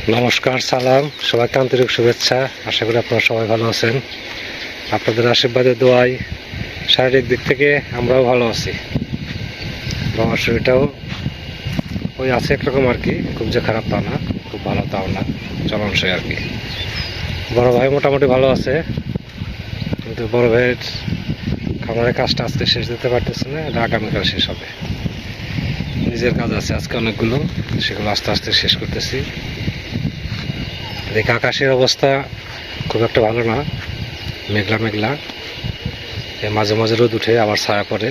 নমস্কার, সালাম, সবাইকে আন্তরিক শুভেচ্ছা। আশা করি আপনারা সবাই ভালো আছেন। আপনাদের আশীর্বাদে দোয়ায় শারীরিক দিক থেকে আমরাও ভালো আছি। আমার শরীরটাও ওই আছে একরকম আর কি, খুব যে খারাপ তা না, খুব ভালো তাও না, চলনসই আর কি। বড় ভাই মোটামুটি ভালো আছে, কিন্তু বড় ভাইয়ের খামারের কাজটা আজকে শেষ দিতে পারতেছে না, এটা আগামীকাল শেষ হবে। নিজের কাজ আছে আজকে অনেকগুলো, সেগুলো আস্তে আস্তে শেষ করতেছি। দেখি আকাশের অবস্থা খুব একটা ভালো না, মেঘলা মেঘলা, মাঝে মাঝে রোদ উঠে আবার ছায়া পড়ে।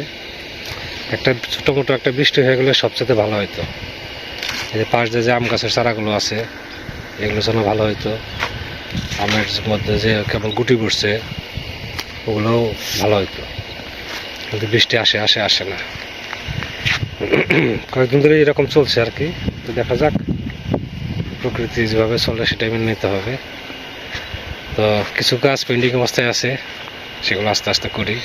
একটা ছোটো মোটো একটা বৃষ্টি হয়ে গেলে সবচেয়ে ভালো হতো। এই যে পাশ দিয়ে যে আম গাছের চারাগুলো আছে, এগুলো যেন ভালো হতো। আমের মধ্যে যে কেবল গুটি পড়ছে, ওগুলোও ভালো হতো, কিন্তু বৃষ্টি আসে না। কয়েকদিন ধরে এরকম চলছে আর কি। তো দেখা যাক, প্রকৃতি যেভাবে চলে সেটাই মেনে নিতে হবে। তো কিছু কাজ পেন্ডিং অবস্থায় আছে, সেগুলো আস্তে আস্তে করি।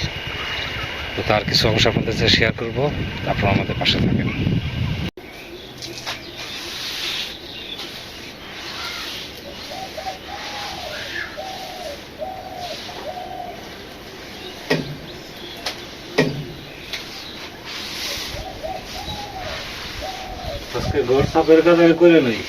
তো তার কিছু অংশ আপনাদের সাথে শেয়ার করবো, তারপর আমাদের পাশে থাকেন। আজকে ঘর সাফের কাজ আগে করে নই।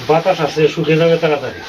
বাতাস আছে, শুকিয়ে যাবে তাড়াতাড়ি।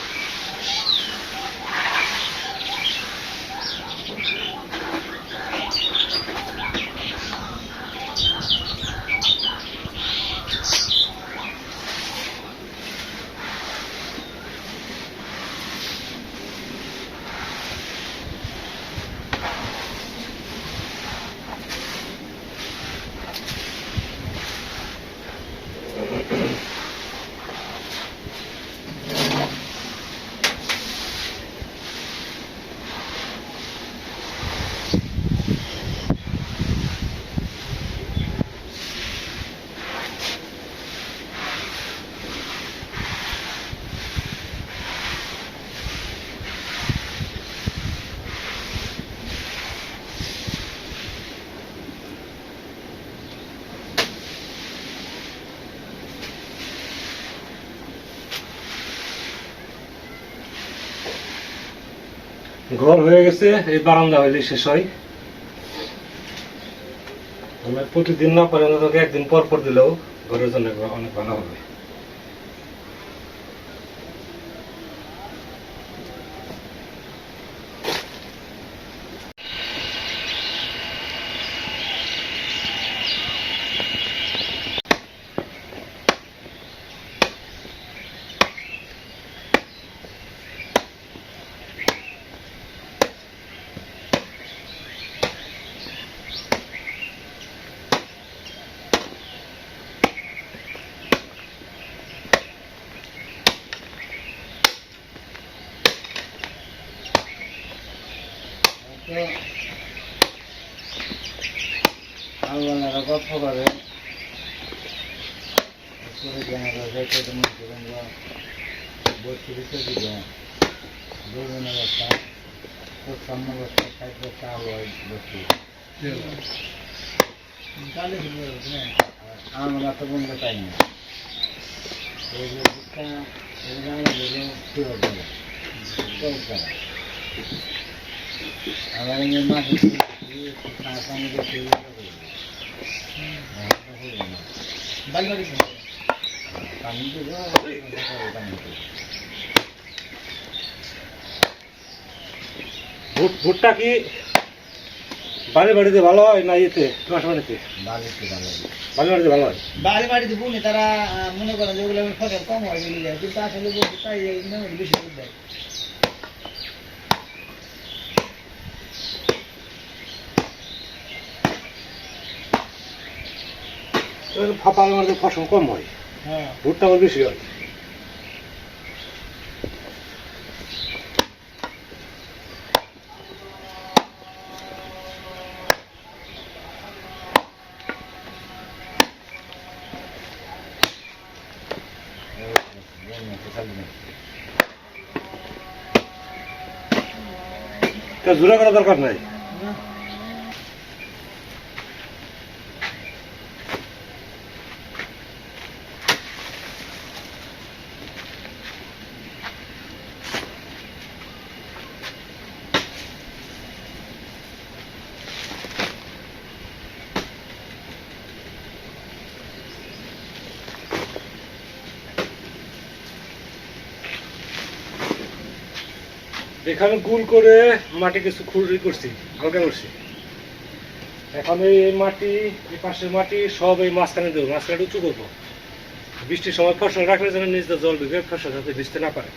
ঘর হয়ে গেছে, এই বারান্দা হইলে শেষ হয়। প্রতিদিন না পারে তোকে একদিন পর পর দিলেও ঘরের জন্য অনেক ভালো হবে। আল্লাহরা গল্প করে আমরা তো বন্ধ পাই না। আমার মাটি ভুট্টা কি বাড়িতে ভালো হয় না ইয়েতে বাড়িতে বাড়িতে ভালো হয়? বাড়িতে বুনি তারা মনে করেন যেগুলো ফসল কম হয় বলে যায়, কিন্তু আসলে তাই বেশি করে দেয়। ফাঁপার মধ্যে ফসল কম হয়, হ্যাঁ ভুট্টা আবার বেশি হয়। জোড়া করা দরকার নাই। এখানে গুল করে মাটি কিছু খুঁড়ি করছি, হালকা করছি। এখন এই মাটি, এই পাশের মাটি সব এই মাঝখানে দেবো, মাঝখানে উঁচু করবো। বৃষ্টির সময় ফসল রাখলে যেন নিচে জল ঢুকে ফসল যাতে ভিজতে না পারে।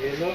এই হলো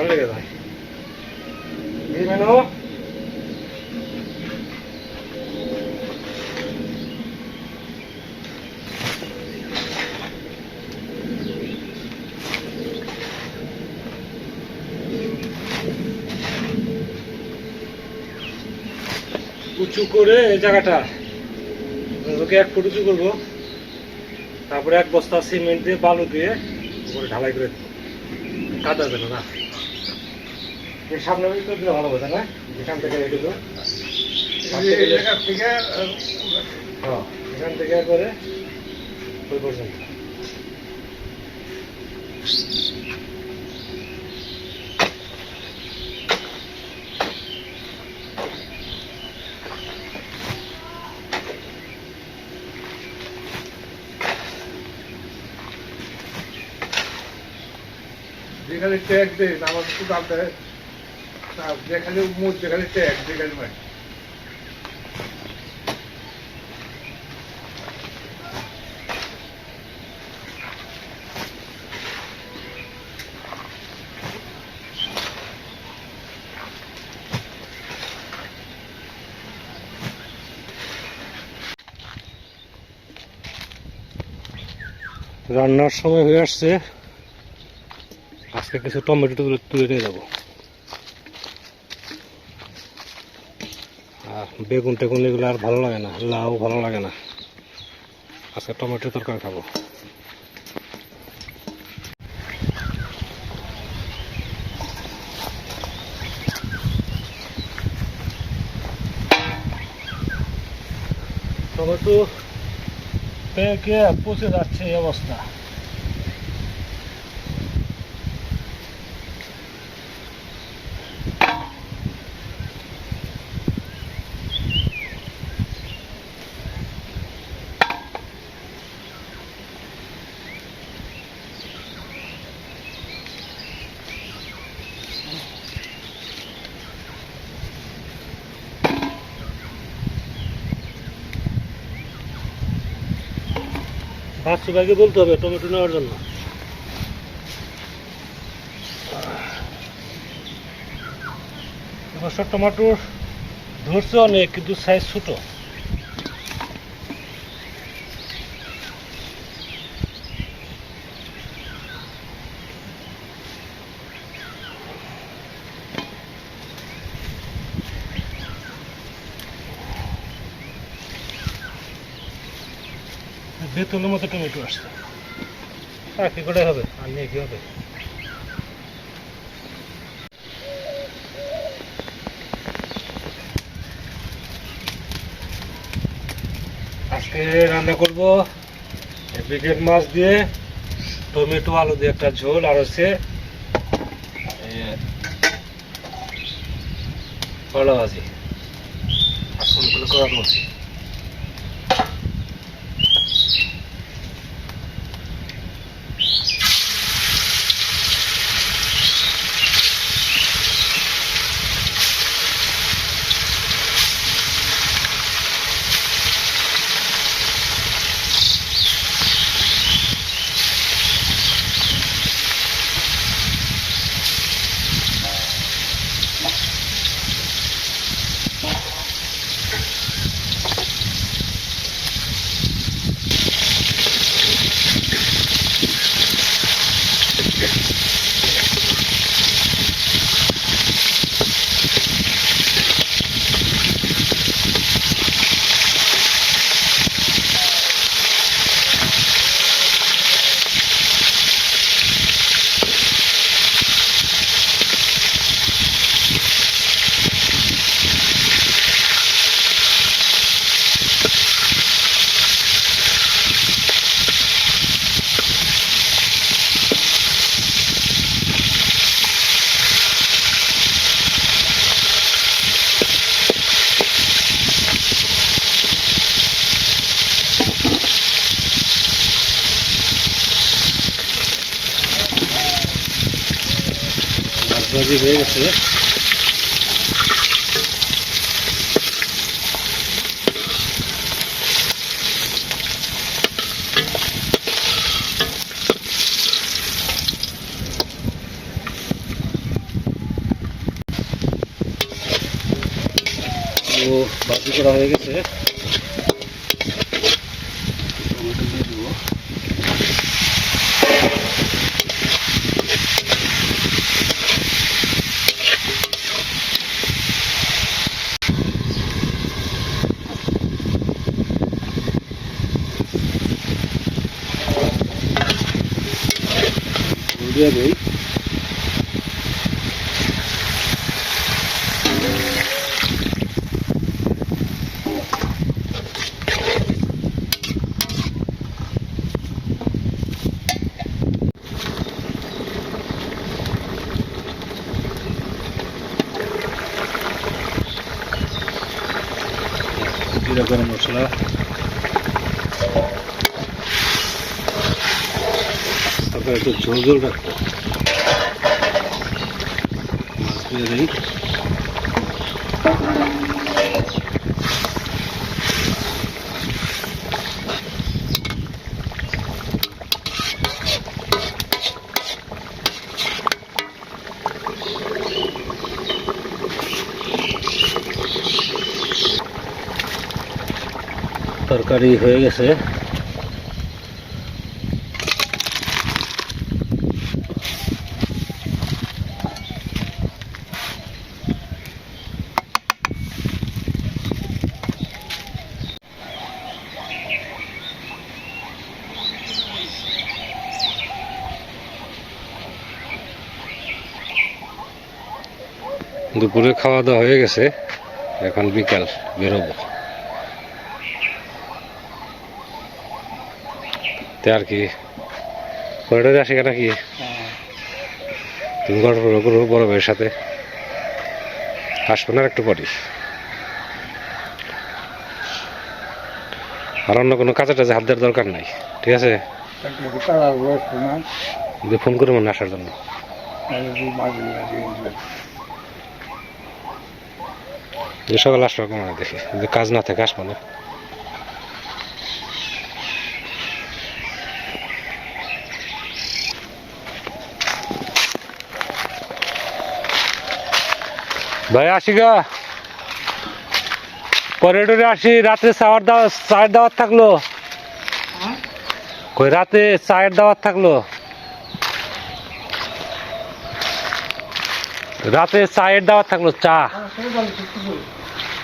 লেগে যায় এই মেনু। উঁচু করে এই জায়গাটা ওকে 1 ফুট উঁচু করবো, তারপরে 1 বস্তা সিমেন্ট দিয়ে বালু দিয়ে উপরে ঢালাই করে দেবো, কাদা যেন না। এর সামনে করে দিলে ভালো কথা না, এখান থেকে রেখে দেবো, এখান থেকে করে ওই পর্যন্ত। যেখানে ট্যাগ দেয় আমার একটু দাম দেয়, যেখানে মুখ যেখানে ট্যাগ যেখানে মানে রান্নার সময় হয়ে আসছে, আজকে কিছু টমেটো তুলে নিয়ে যাবো। আর বেগুন টেগুন এগুলো আর ভালো লাগে না, লাউ ভালো লাগে না, আজকে টমেটো তরকারি খাবো। টমেটো পেকে পচে যাচ্ছে এই অবস্থা। বাচ্চু ভাইকে বলতে হবে টমেটো নেওয়ার জন্য। এবছর টমেটো ধরছে অনেক, কিন্তু সাইজ ছোট। বেতনের মতো টমেটো আসছে, আর কি করে হবে, আর নিয়ে কি হবে। আজকে রান্না করব ব্রিগেড মাছ দিয়ে টমেটো আলু দিয়ে একটা ঝোল, আর হচ্ছে কলা ভাজি আর ফোনগুলো করা বলছি। ভাজি হয়ে গেছে। ভাজি করা হয়ে গেছে, টমেটো দিয়ে দেবো। দিয়ে দিই। জিরা গরম মশলা, তারপরে একটু ঝোল ঝোল রাখবো। মাছ দিয়ে দিই। তরকারি হয়ে গেছে। দুপুরে খাওয়া দাওয়া হয়ে গেছে, এখন বিকাল বেরোবো। আর কি করিডোরে আসি নাকি তুমি গল্প করো বড় ভাইয়ের সাথে, আসবো না একটু পরে। আর অন্য কোনো কাজে টাজে হাত দেওয়ার দরকার নাই, ঠিক আছে? ফোন করে মনে আসার জন্য। সকাল আসবো কেমন দেখি, যদি কাজ না থাকে আসবো না। ভাই আসি গা, করিডোরে আসি। রাত্রে চায়ের দাওয়াত থাকলো, কই রাতে চায়ের দাওয়াত থাকলো, রাতে চায়ের দাওয়াত থাকলো, চা।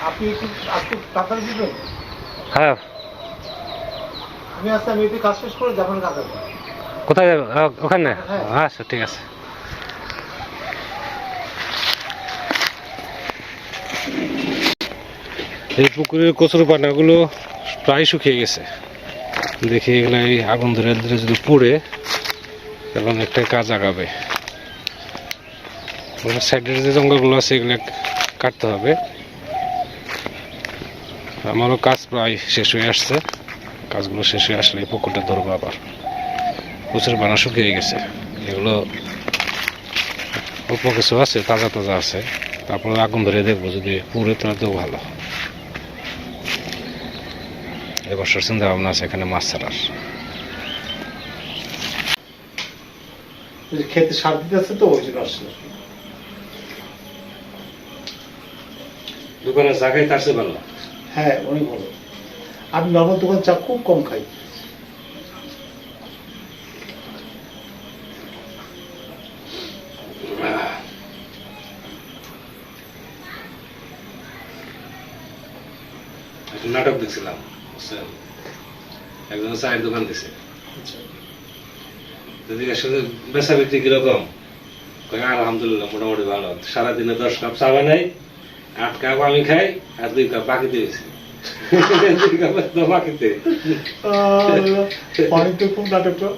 আপনি একটু আজকে তাড়াতাড়ি দিবেন। হ্যাঁ, আমি আজকে আমি একটু কাজ শেষ করে যাবেন কাছে। কোথায় যাবে? ওখানে? হ্যাঁ। আচ্ছা ঠিক আছে। এই পুকুরের কচুর পানাগুলো প্রায় শুকিয়ে গেছে। দেখি এগুলো এই আগুন ধরে ধরে যদি পুড়ে তাহলে একটা কাজ আগাবে। সাইডের যে জঙ্গলগুলো আছে এগুলো কাটতে হবে। আমারও কাজ প্রায় শেষ হয়ে আসছে। কাজগুলো শেষ হয়ে আসলে এই পুকুরটা ধরবো আবার। প্রচুর পানা শুকিয়ে গেছে। এগুলো অল্প কিছু আছে, তাজা তাজা আছে। তারপরে আগুন ধরে দেখবো, যদি পুড়ে তাহলেও ভালো। এবছর চিন্তা ভাবনা আছে এখানে মাছ ছাড়ার। খেতে সার দিতে আছে তো ওই জন্য আসছে। দোকানে চা খাই তার চেয়ে ভালো। হ্যাঁ, অনেক ভালো। আমি নর্মাল দোকান চা খুব কম খাই। একটা নাটক দেখছিলাম, বুঝছেন? একজন চায়ের দোকান দিছে, আসলে বেচা বিক্রি কিরকম? আলহামদুলিল্লাহ মোটামুটি ভালো। সারাদিনে 10 কাপ চা বানাই, 8 কাপ আমি খাই, আর 2 কাপ বাকিতে গেছি। 2 কাপ তো বাকিতে। অনেক তো খুব নাটকটা।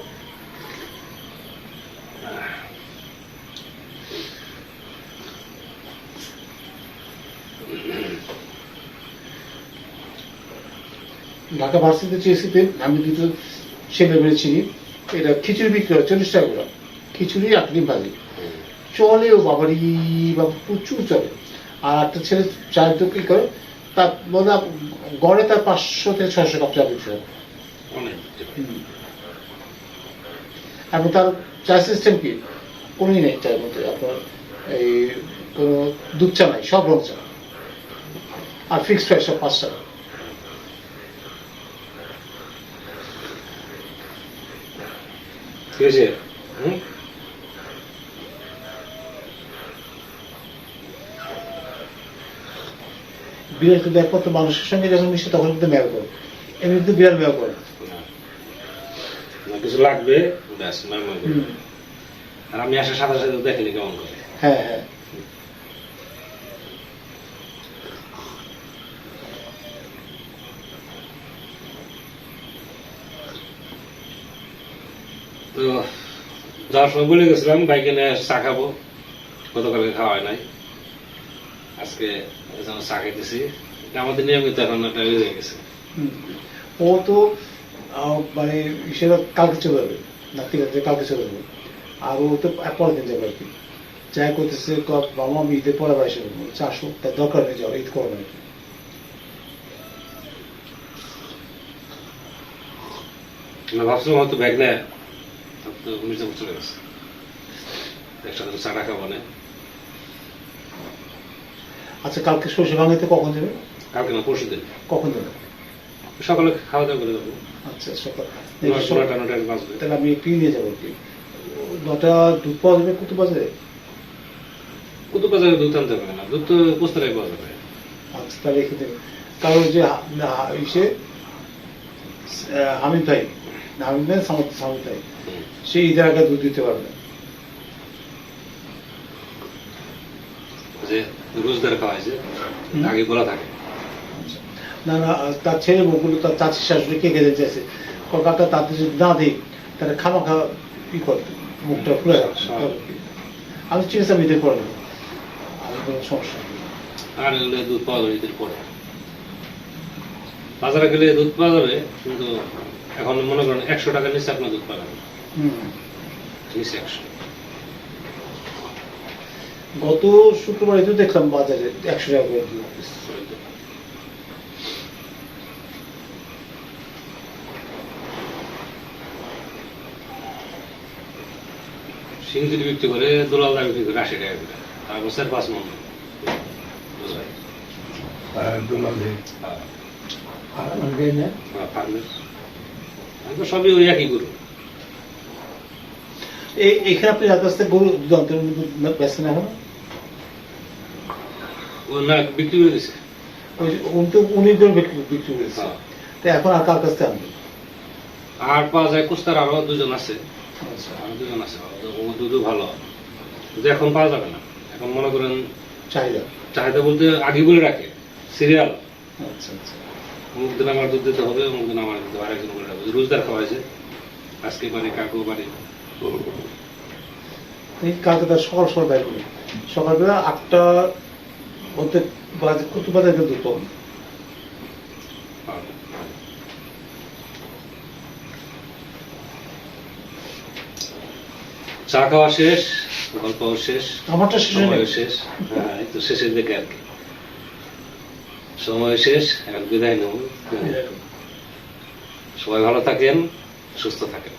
ঢাকা ভার্সিটিতে চেয়েছিতে আমি দুটো ছেলে বেড়েছিনি। এটা খিচুড়ি বিক্রি হয় 40 টাকা করে। খিচুড়ি আর ডিম ভাজি চলেও বাবারি বাবা, প্রচুর চলে। আর একটা ছেলে চায়ের তো কি করে, তার মনে গড়ে তার 500 থেকে 600 কাপ চা বিক্রি হয়। এবং তার চা সিস্টেম কি, কোনোই নেই চায়ের মধ্যে আপনার এই কোনো দুধ চা নাই, সব রং চা। আর ফিক্সড প্রাইস সব 5 টাকা। ঠিক আছে। বিড়াল কিন্তু একমাত্র মানুষের সঙ্গে যখন মিশে তখন কিন্তু মেয় করে, এমনি কিন্তু বিড়াল মেয় করে। কিছু লাগবে ব্যাস নরমাল করে। আর আমি আসার সাথে সাথে দেখিনি কেমন করে। হ্যাঁ হ্যাঁ। তো যাওয়ার সময় বলে গেছিলাম বাইকে নিয়ে চা খাবো, গতকালকে খাওয়া হয় নাই, আজকে চা খাইতেছি। আমাদের নিয়মিত এখন একটা হয়ে গেছে। ও তো মানে সেটা কালকে চলে যাবে, নাতিরাতে কালকে চলে যাবে। আর ও তো পরের দিন যাবে আর কি। যাই করতেছে বাবা আমি ঈদের পরে বাসে চারশো, তার দরকার নেই যাওয়ার, ঈদ করো না। ভাবছিলাম হয়তো ব্যাগ নেয়, তো মির্জাপুর চলে গেছে, একসাথে চাটা খাবো না। আচ্ছা, কালকে সরষে ভাঙাইতে কখন যাবে? কালকে না পরশু দিন। কখন যাবে? সকালে খাওয়া দাওয়া করে যাবো। আচ্ছা, সকাল 9টা বাজবে। তাহলে আমি একটু নিয়ে যাবো আর কি। 9টা দুধ পাওয়া যাবে কত বাজে? কত বাজারে দুধ আনতে পারে না, দুধ তো পোস্তারাই পাওয়া যাবে। আচ্ছা, তাহলে রেখে দেবে। কারণ যে ইসে হামিদ ভাই, হামিদ ভাই সামিদ ভাই, সে ঈদের আগে দুধ দিতে পারবে না। যে রোজগার খাওয়া হয়েছে আগে বলা থাকে। না না, তার ছেলে বউগুলো তার চাচি শাশুড়ি কে খেতে চাইছে, কলকাতা তাদের যদি না দিই তাহলে খামা খাওয়া কি করবে, মুখটা খুলে রাখছে। আমি ঠিক আছে, আমি ঈদের পরে নেবো, আমি কোনো সমস্যা নেই। আর এগুলো দুধ পাওয়া যাবে ঈদের পরে। বাজারে গেলে দুধ পাওয়া যাবে, কিন্তু এখন মনে করেন 100 টাকার নিচে আপনার দুধ পাওয়া যাবে। নিচে 100। গত শুক্রবারে তো দেখলাম বাজারে 100 টাকা করে দিল। সিং যদি বিক্রি করে, দোলালদা বিক্রি করে 80 টাকা করে, তারপর 4-5 মন। আমি তো সবই ওই একই গরু। এখানে আপনি যার কাছ থেকে গরু যন্ত্র বেছেন এখন ও না বিক্রি করে দিছে। উনি জন বিক্রি করেছে, হ্যাঁ। তো এখন আর কার কাছ থেকে আনবেন? আর পাওয়া যায় কুস্তার আরো দুজন আছে, আচ্ছা আরো দুজন আছে, ও দুধও ভালো, কিন্তু এখন পাওয়া যাবে না। এখন মনে করেন চাহিদা। চাহিদা বলতে আগে বলে রাখে সিরিয়াল, আচ্ছা আচ্ছা। অমুক দিন আমার দুধ দিতে হবে, অমুক দিন আমার দিতে হবে, আরেকজন বলে রাখবে। রোজগার খাওয়াইছে, আজকে বাড়ি কাকু বাড়ি। এই কালকে তার সকাল সকাল বাইর করি, সকালবেলা 8টা বলতে বাজে কত বাজে দুধ পাবেন? চা খাওয়া শেষ, গল্পও শেষ, আমারটা শেষ হয়ে সময়ও গেছে। শেষ। হ্যাঁ, এই তো শেষের দিকে আর কি, সময় শেষ, এখন বিদায় নেব। সবাই ভালো থাকেন, সুস্থ থাকেন।